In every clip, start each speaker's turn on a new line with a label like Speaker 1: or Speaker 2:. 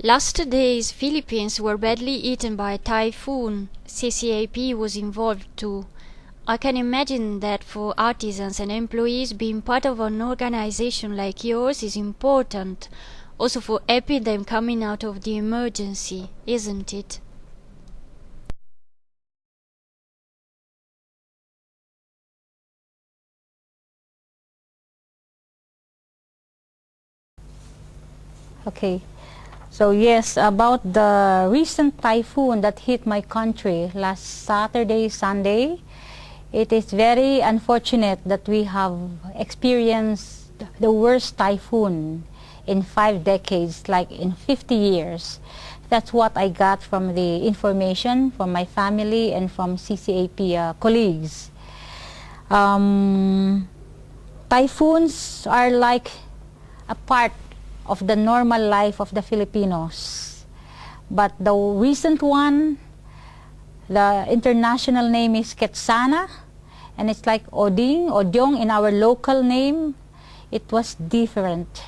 Speaker 1: Last days, Philippines were badly eaten by a typhoon. CCAP was involved too. I can imagine that for artisans and employees, being part of an organization like yours is important. Also for helping them coming out of the emergency, isn't it?
Speaker 2: Okay. So yes, about the recent typhoon that hit my country last Saturday, Sunday, it is very unfortunate that we have experienced the worst typhoon in 5 decades, like in 50 years. That's what I got from the information from my family and from CCAP colleagues. Typhoons are like a part of the normal life of the Filipinos. But the recent one, the international name is Ketsana, and it's like Oding, Odyong in our local name. It was different.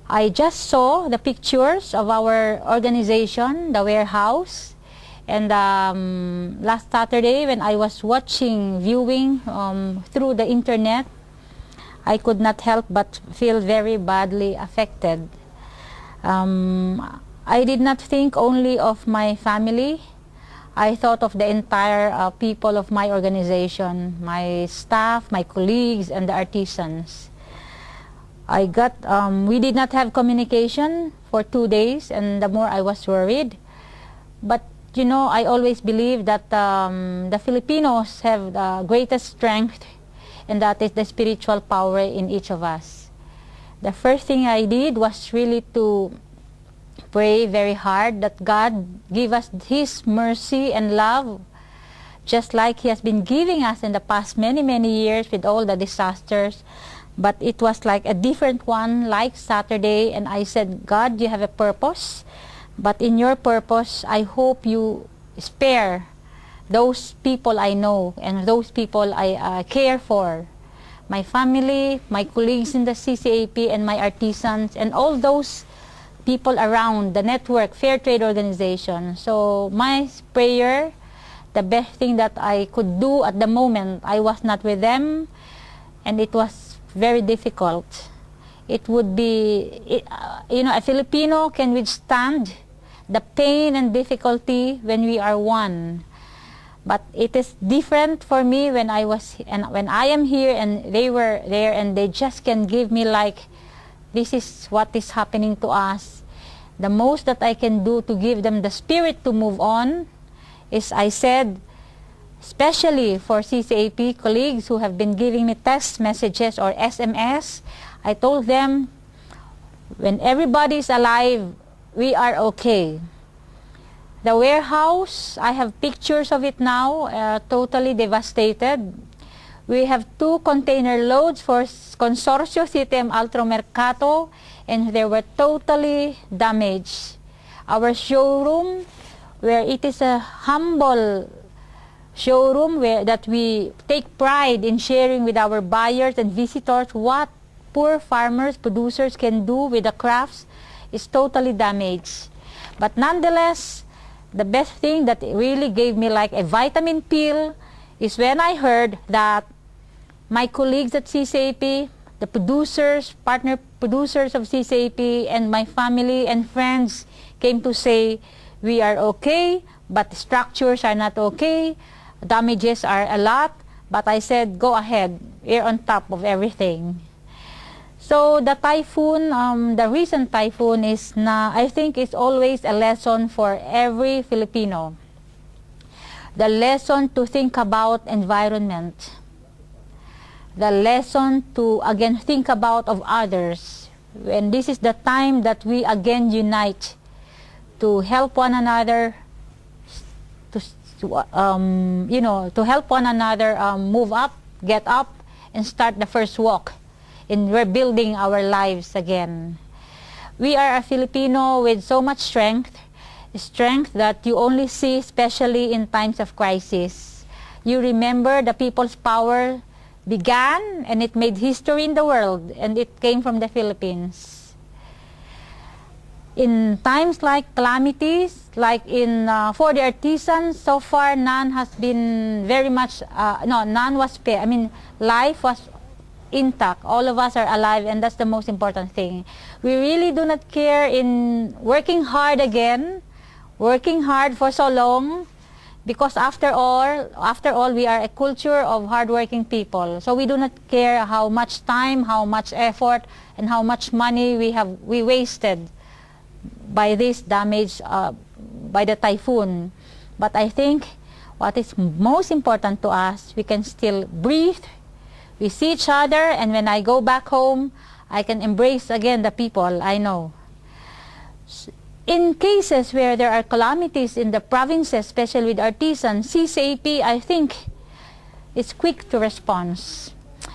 Speaker 2: I just saw the pictures of our organization, the warehouse, and last Saturday when I was viewing through the internet, I could not help but feel very badly affected. I did not think only of my family. I thought of the entire people of my organization, my staff, my colleagues, and the artisans. We did not have communication for 2 days, and the more I was worried. But you know, I always believe that the Filipinos have the greatest strength, and that is the spiritual power in each of us. The first thing I did was really to pray very hard that God give us His mercy and love, just like He has been giving us in the past many years with all the disasters. But it was like a different one, like Saturday, and I said, God, you have a purpose, but in your purpose, I hope you spare those people I know and those people I care for, my family, my colleagues in the CCAP, and my artisans, and all those people around the network, Fair Trade Organization. So my prayer, the best thing that I could do at the moment, I was not with them, and it was very difficult. It would be, you know, a Filipino can withstand the pain and difficulty when we are one. But it is different for me when when I am here and they were there, and they just can give me like, this is what is happening to us. The most that I can do to give them the spirit to move on is, I said, especially for CCAP colleagues who have been giving me text messages or SMS, I told them, when everybody is alive, we are okay. The warehouse, I have pictures of it now, totally devastated. We have 2 container loads for Consorcio CTM Altro Mercato, and they were totally damaged. Our showroom, where it is a humble showroom that we take pride in sharing with our buyers and visitors what poor farmers, producers can do with the crafts, is totally damaged. But nonetheless, the best thing that really gave me like a vitamin pill is when I heard that my colleagues at CCAP, the producers, partner producers of CCAP, and my family and friends came to say, we are okay, but structures are not okay, damages are a lot. But I said, go ahead, we're on top of everything. So the typhoon, the recent typhoon I think it's always a lesson for every Filipino. The lesson to think about environment. The lesson to again think about of others. And this is the time that we again unite to help one another, you know, to help one another move up, get up, and start the first walk in rebuilding our lives again. We are a Filipino with so much strength that you only see especially in times of crisis. You remember the people's power began and it made history in the world, and it came from the Philippines. in times like calamities, like in for the artisans, so far none has been very much, no, none was spared. I mean, life was intact. All of us are alive, and that's the most important thing. We really do not care in working hard again, working hard for so long, because after all, we are a culture of hardworking people. So we do not care how much time, how much effort, and how much money we wasted by this damage by the typhoon. But I think what is most important to us, we can still breathe. We see each other, and when I go back home, I can embrace again the people I know. In cases where there are calamities in the provinces, especially with artisans, CCAP, I think, is quick to respond.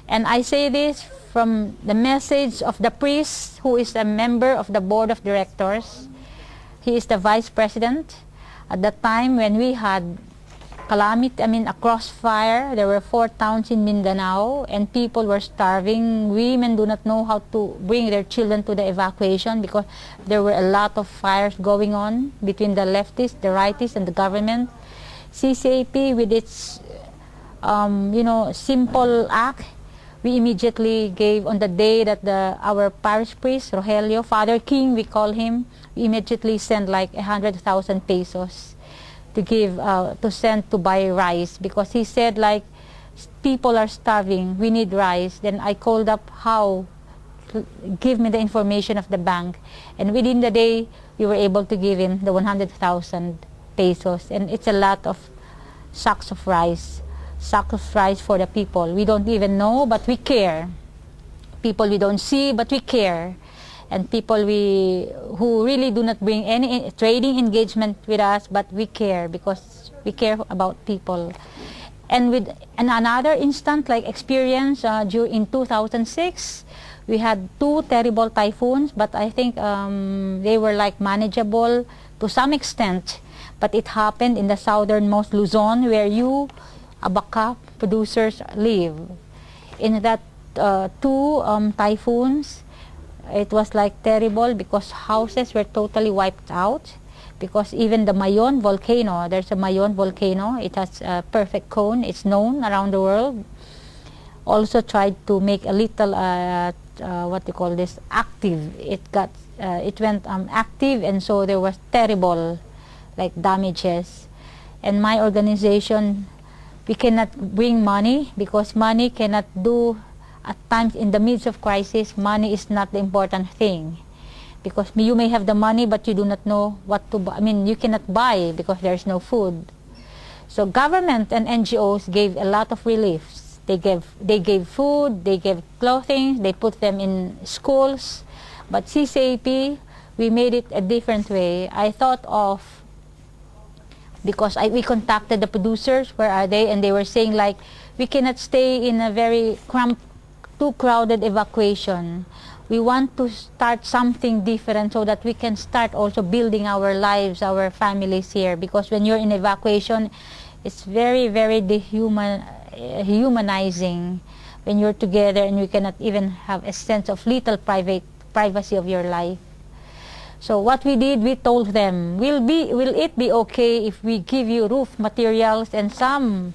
Speaker 2: And I say this from the message of the priest, who is a member of the board of directors. He is the vice president. At the time when we had calamity, I mean a crossfire, there were 4 towns in Mindanao and people were starving. Women do not know how to bring their children to the evacuation because there were a lot of fires going on between the leftists, the rightists, and the government. CCAP, with its simple act, we immediately gave, on the day that our parish priest, Rogelio, Father King, we call him, we immediately sent like 100,000 pesos to give, to send to buy rice, because he said like, people are starving, we need rice. Then I called up how, give me the information of the bank. And within the day, we were able to give him the 100,000 pesos. And it's a lot of sacks of rice for the people. We don't even know, but we care. People we don't see, but we care. And people who really do not bring any trading engagement with us, but we care because we care about people. And with another instant like experience in 2006, we had 2 terrible typhoons, but I think they were like manageable to some extent. But it happened in the southernmost Luzon, where Abaca producers live. In that 2 typhoons, it was like terrible because houses were totally wiped out, because even the Mayon volcano, there's a Mayon volcano, it has a perfect cone, it's known around the world, also tried to make a little active. It went active, and so there was terrible like damages. And my organization, we cannot bring money because money cannot do. At times in the midst of crisis, money is not the important thing, because you may have the money but you do not know what to buy. I mean, you cannot buy because there's no food. So government and NGOs gave a lot of reliefs. They gave food, they gave clothing, they put them in schools. But CCAP, we made it a different way. I thought of, because we contacted the producers, where are they? And they were saying like, we cannot stay in a very too crowded evacuation. We want to start something different so that we can start also building our lives, our families here. Because when you're in evacuation, it's very, very dehumanizing when you're together and you cannot even have a sense of little privacy of your life. So what we did, we told them, will it be okay if we give you roof materials and some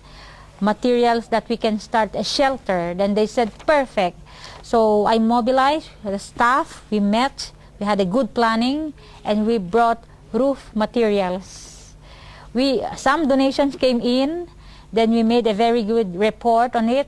Speaker 2: materials that we can start a shelter? Then they said, perfect. So I mobilized the staff, we met, we had a good planning, and we brought roof materials. Some donations came in, then we made a very good report on it.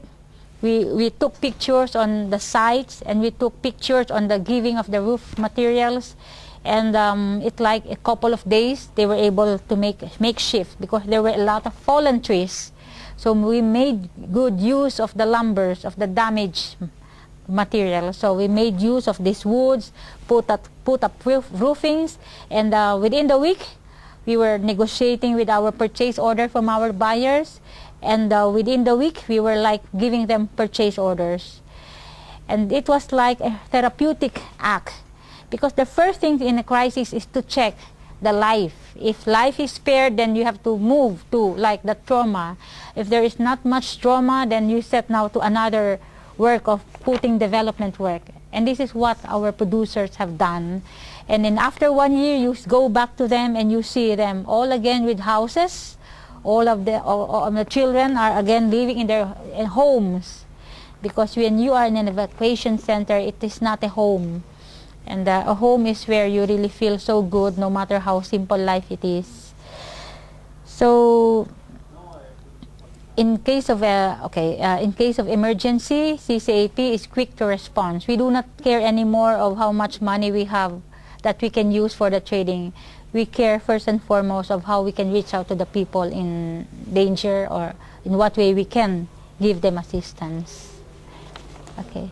Speaker 2: We took pictures on the sites, and we took pictures on the giving of the roof materials. And it like a couple of days, they were able to make shift, because there were a lot of fallen trees. So we made good use of the lumbers, of the damaged material. So we made use of these woods, put up roofings, and within the week, we were negotiating with our purchase order from our buyers, and within the week, we were like giving them purchase orders. And it was like a therapeutic act, because the first thing in a crisis is to check the life. If life is spared, then you have to move to like the trauma. If there is not much trauma, then you set now to another work of putting development work. And this is what our producers have done. And then after 1 year, you go back to them and you see them all again with houses. All of the children are again living in their homes. Because when you are in an evacuation center, it is not a home. And a home is where you really feel so good, no matter how simple life it is. So, in case of emergency, CCAP is quick to respond. We do not care anymore of how much money we have that we can use for the trading. We care first and foremost of how we can reach out to the people in danger, or in what way we can give them assistance. Okay.